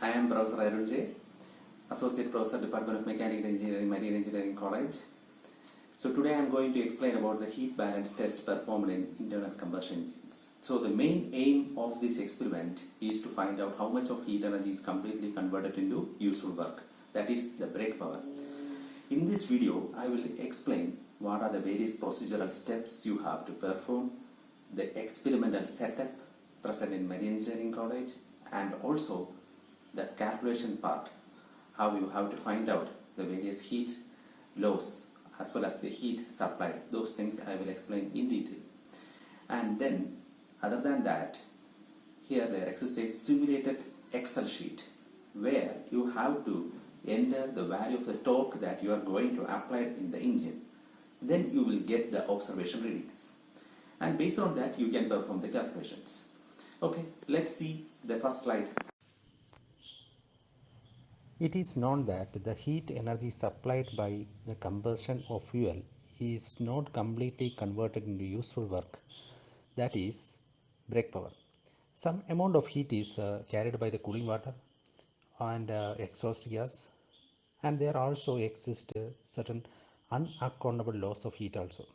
I am Professor Arun J, Associate Professor, Department of Mechanical Engineering, Marian Engineering College. So today I am going to explain about the heat balance test performed in internal combustion engines. So the main aim of this experiment is to find out how much of heat energy is completely converted into useful work, that is the brake power. In this video, I will explain what are the various procedural steps you have to perform, the experimental setup present in Marian Engineering College, and also the calculation part, how you have to find out the various heat loss as well as the heat supply. Those things I will explain in detail. And then, other than that, here there exists a simulated Excel sheet where you have to enter the value of the torque that you are going to apply in the engine. Then you will get the observation readings. And based on that, you can perform the calculations. Okay, let's see the first slide. It is known that the heat energy supplied by the combustion of fuel is not completely converted into useful work, that is brake power. Some amount of heat is carried by the cooling water and exhaust gas, and there also exist certain unaccountable loss of heat also.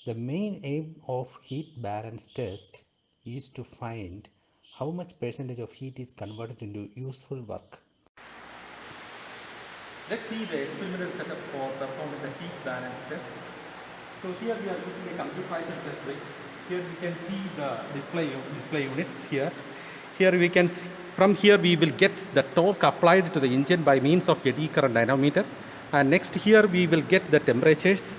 The main aim of heat balance test is to find how much percentage of heat is converted into useful work. Let's see the experimental setup for performing the heat balance test. So here we are using a computerized test rig. Here we can see the display units here. Here we can see, from here we will get the torque applied to the engine by means of eddy current dynamometer. And next here we will get the temperatures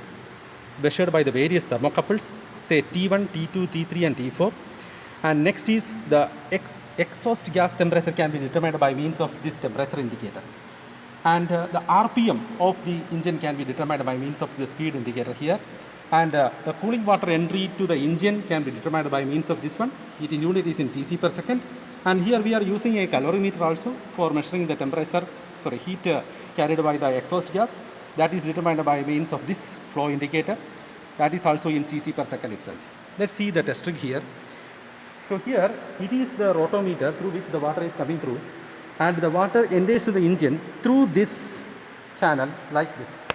measured by the various thermocouples, say T1, T2, T3 and T4. And next is the exhaust gas temperature can be determined by means of this temperature indicator. And the RPM of the engine can be determined by means of the speed indicator here. And the cooling water entry to the engine can be determined by means of this one. It in unit is in cc per second. And here we are using a calorimeter also for measuring the temperature, heat carried by the exhaust gas. That is determined by means of this flow indicator. That is also in cc per second itself. Let's see the test rig here. So here it is the rotometer through which the water is coming through, and the water enters to the engine through this channel like this,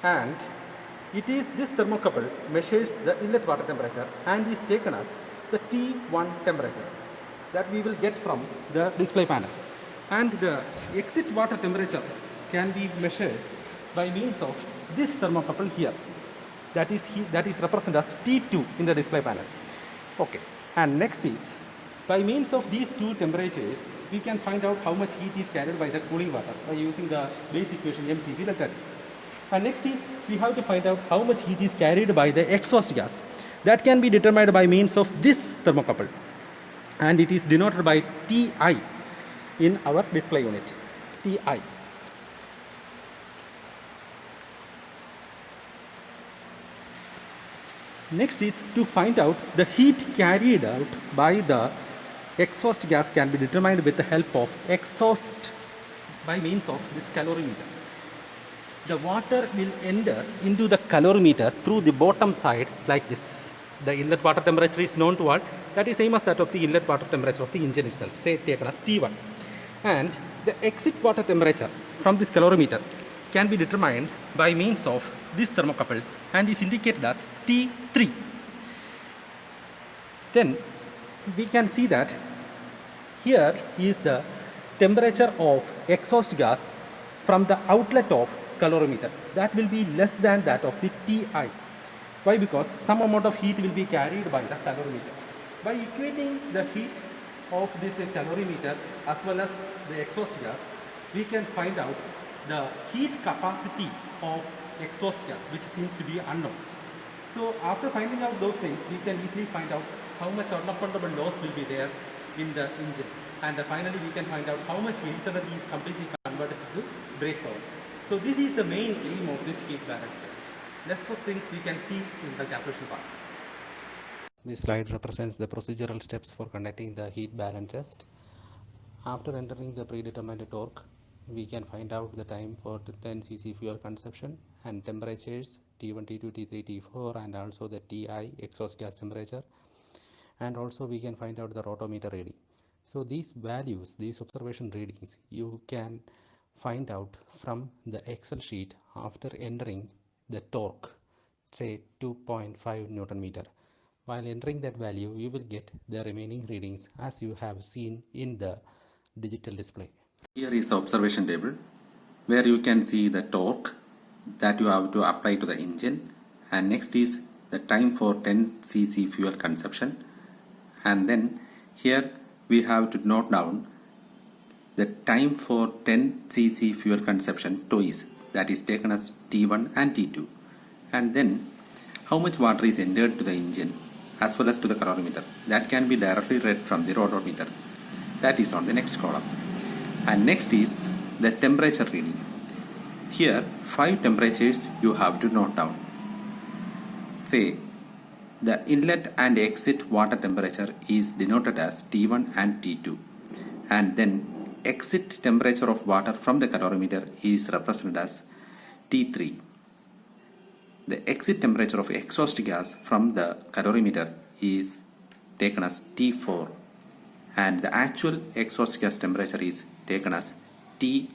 and it is this thermocouple measures the inlet water temperature and is taken as the T1 temperature that we will get from the display panel, and the exit water temperature can be measured by means of this thermocouple here, that is represented as T2 in the display panel. Okay, and next is by means of these two temperatures, we can find out how much heat is carried by the cooling water by using the base equation mCp delta T. And next is we have to find out how much heat is carried by the exhaust gas. That can be determined by means of this thermocouple, and it is denoted by Ti in our display unit, Ti. Next is to find out the heat carried out by the exhaust gas can be determined with the help of exhaust by means of this calorimeter. The water will enter into the calorimeter through the bottom side like this. The inlet water temperature is known to all. That is same as that of the inlet water temperature of the engine itself, say taken as T1. And the exit water temperature from this calorimeter can be determined by means of this thermocouple and is indicated as T3. Then we can see that here is the temperature of exhaust gas from the outlet of calorimeter. That will be less than that of the Ti. Why? Because some amount of heat will be carried by the calorimeter. By equating the heat of this calorimeter as well as the exhaust gas, we can find out the heat capacity of exhaust gas, which seems to be unknown. So after finding out those things, we can easily find out how much unaccountable loss will be there in the engine, and finally we can find out how much heat energy is completely converted to brake power. So this is the main aim of this heat balance test. Rest of things we can see in the calculation part. This slide represents the procedural steps for conducting the heat balance test. After entering the predetermined torque, we can find out the time for 10 cc fuel consumption and temperatures T1, T2, T3, T4, and also the Ti exhaust gas temperature. and also we can find out the rotometer reading. So these values, these observation readings, you can find out from the Excel sheet after entering the torque, say 2.5 Newton meter. While entering that value, you will get the remaining readings as you have seen in the digital display. Here is the observation table where you can see the torque that you have to apply to the engine, and next is the time for 10 cc fuel consumption, and then here we have to note down the time for 10 cc fuel consumption twice, that is taken as T1 and T2, and then how much water is entered to the engine as well as to the calorimeter. That can be directly read from the rotometer. That is on the next column. And next is the temperature reading. Here 5 temperatures you have to note down. Say the inlet and exit water temperature is denoted as T1 and T2, and then exit temperature of water from the calorimeter is represented as T3. The exit temperature of exhaust gas from the calorimeter is taken as T4, and the actual exhaust gas temperature is taken as Ti.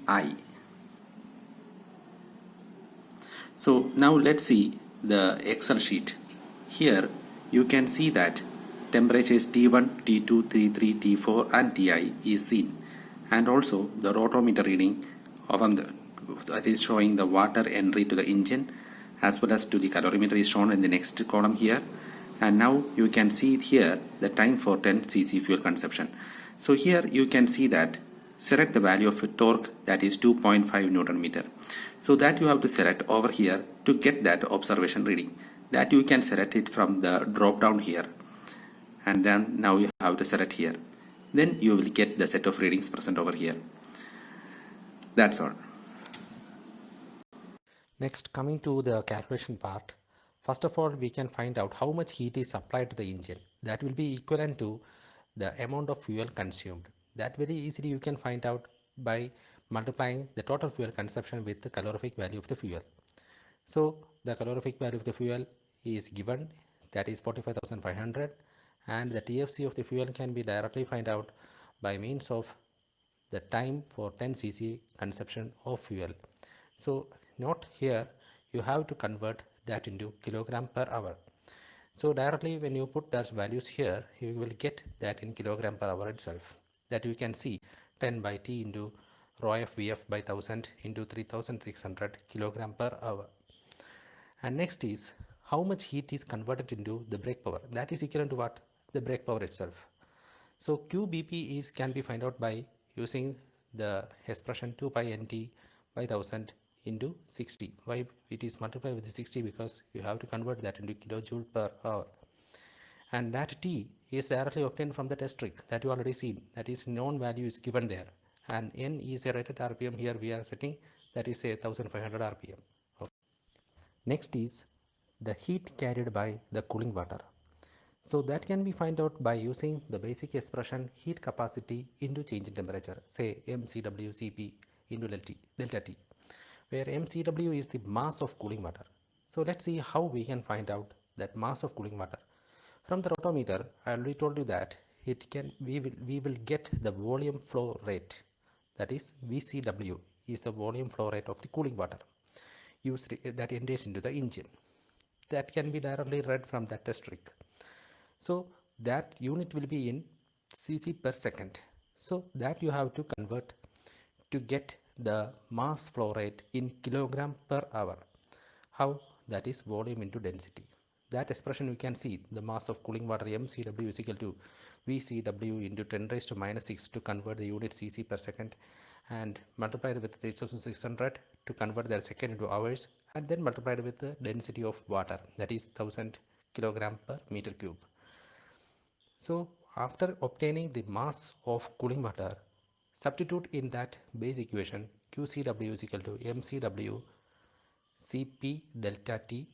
So now let's see the Excel sheet. Here you can see that temperatures T1, T2, T3, T4 and Ti is seen, and also the rotometer reading that is showing the water entry to the engine as well as to the calorimeter is shown in the next column here. And now you can see here the time for 10 cc fuel consumption. So here you can see that select the value of a torque, that is 2.5 Newton meter. So that you have to select over here to get that observation reading. That you can select it from the drop down here, and then now you have to select here. Then you will get the set of readings present over here. That's all. Next, coming to the calculation part, first of all we can find out how much heat is supplied to the engine. That will be equivalent to the amount of fuel consumed. That very easily you can find out by multiplying the total fuel consumption with the calorific value of the fuel. So the calorific value of the fuel is given, that is 45,500, and the TFC of the fuel can be directly find out by means of the time for 10 cc consumption of fuel. So note here you have to convert that into kilogram per hour. So directly when you put those values here, you will get that in kilogram per hour itself. That you can see 10 by T into rho f Vf by 1000 into 3600 kilogram per hour. And next is how much heat is converted into the brake power. That is equivalent to what? The brake power itself. So QBP is can be found out by using the expression 2 pi nt by 1000 into 60. Why it is multiplied with the 60? Because you have to convert that into kilojoule per hour. And that T is directly obtained from the test trick that you already seen. That is known value is given there. And N is a rated RPM. Here we are setting that is a 1500 RPM. Okay. Next is the heat carried by the cooling water. So that can be found out by using the basic expression heat capacity into change in temperature, say mCWCP into delta T, where mCW is the mass of cooling water. So let's see how we can find out that mass of cooling water. From the rotometer, I already told you that we will get the volume flow rate, that is VCW is the volume flow rate of the cooling water used that enters into the engine. That can be directly read from that test trick. So that unit will be in cc per second. So that you have to convert to get the mass flow rate in kilogram per hour. How? That is volume into density. That expression you can see the mass of cooling water mCW is equal to VCW into 10 raised to minus 6 to convert the unit cc per second, and multiplied with 3600 to convert the second into hours, and then multiplied with the density of water, that is 1000 kilogram per meter cube. So after obtaining the mass of cooling water, substitute in that base equation QCW is equal to mCW Cp delta T,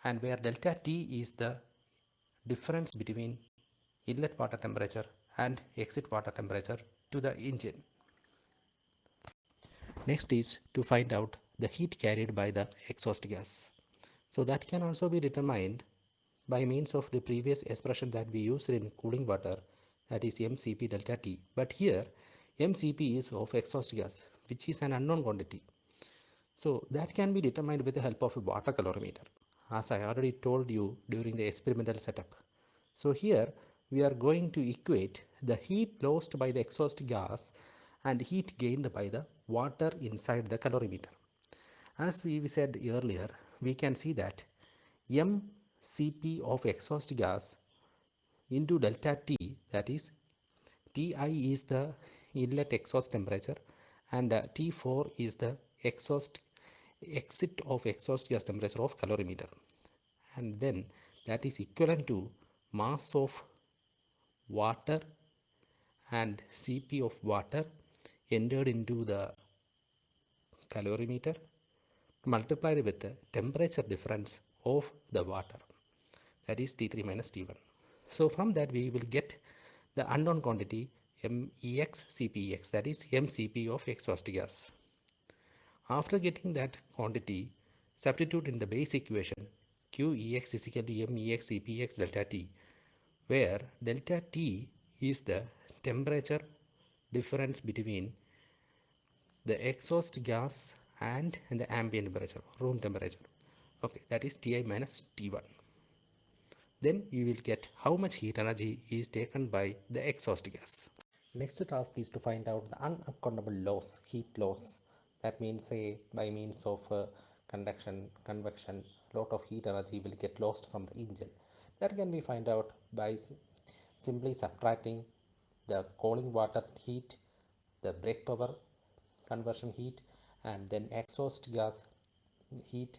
and where delta T is the difference between inlet water temperature and exit water temperature to the engine. Next is to find out the heat carried by the exhaust gas. So that can also be determined by means of the previous expression that we used in cooling water, that is mCp delta T. But here mCp is of exhaust gas, which is an unknown quantity. So that can be determined with the help of a water calorimeter, as I already told you during the experimental setup. So here we are going to equate the heat lost by the exhaust gas and heat gained by the water inside the calorimeter. As we said earlier, we can see that mCp of exhaust gas into delta T, that is Ti is the inlet exhaust temperature and T4 is the exit of exhaust gas temperature of calorimeter, and then that is equivalent to mass of water and Cp of water entered into the calorimeter multiplied with the temperature difference of the water, that is T3 minus T1. So from that we will get the unknown quantity MEX CPX, that is mCp of exhaust gas. After getting that quantity, substitute in the base equation QEX is equal to MEX CPX delta T, where delta T is the temperature difference between the exhaust gas and the ambient temperature, room temperature. Okay, that is Ti minus T1. Then you will get how much heat energy is taken by the exhaust gas. Next task is to find out the unaccountable loss, heat loss. That means by means of conduction, convection, lot of heat energy will get lost from the engine. That can be find out by simply subtracting the cooling water heat, the brake power conversion heat, and then exhaust gas heat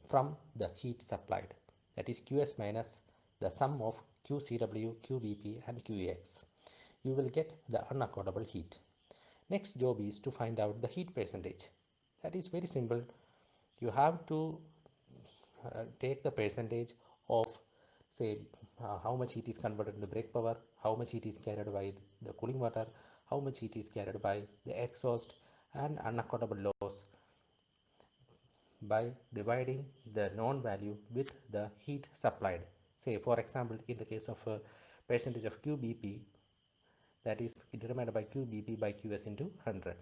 from the heat supplied. That is Qs minus the sum of QCW, QBP and QX. You will get the unaccountable heat. Next job is to find out the heat percentage. That is very simple. You have to take the percentage of say how much heat is converted into brake power, how much heat is carried by the cooling water, how much heat is carried by the exhaust and unaccountable loss by dividing the known value with the heat supplied. Say for example, in the case of a percentage of QBP, that is determined by QBP by QS into 100.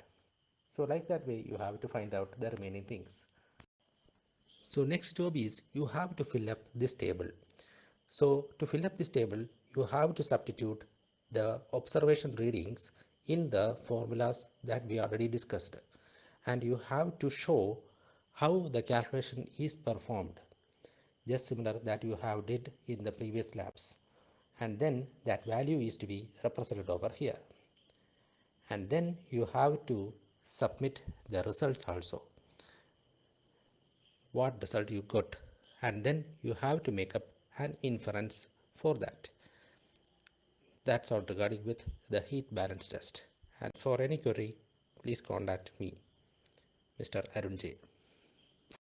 So like that way you have to find out the remaining things. So next job is you have to fill up this table. So to fill up this table, you have to substitute the observation readings in the formulas that we already discussed, and you have to show how the calculation is performed, just similar that you have did in the previous labs, and then that value is to be represented over here, and then you have to submit the results also, what result you got, and then you have to make up an inference for that. That's all regarding with the heat balance test, and for any query please contact me, Mr. Arun J.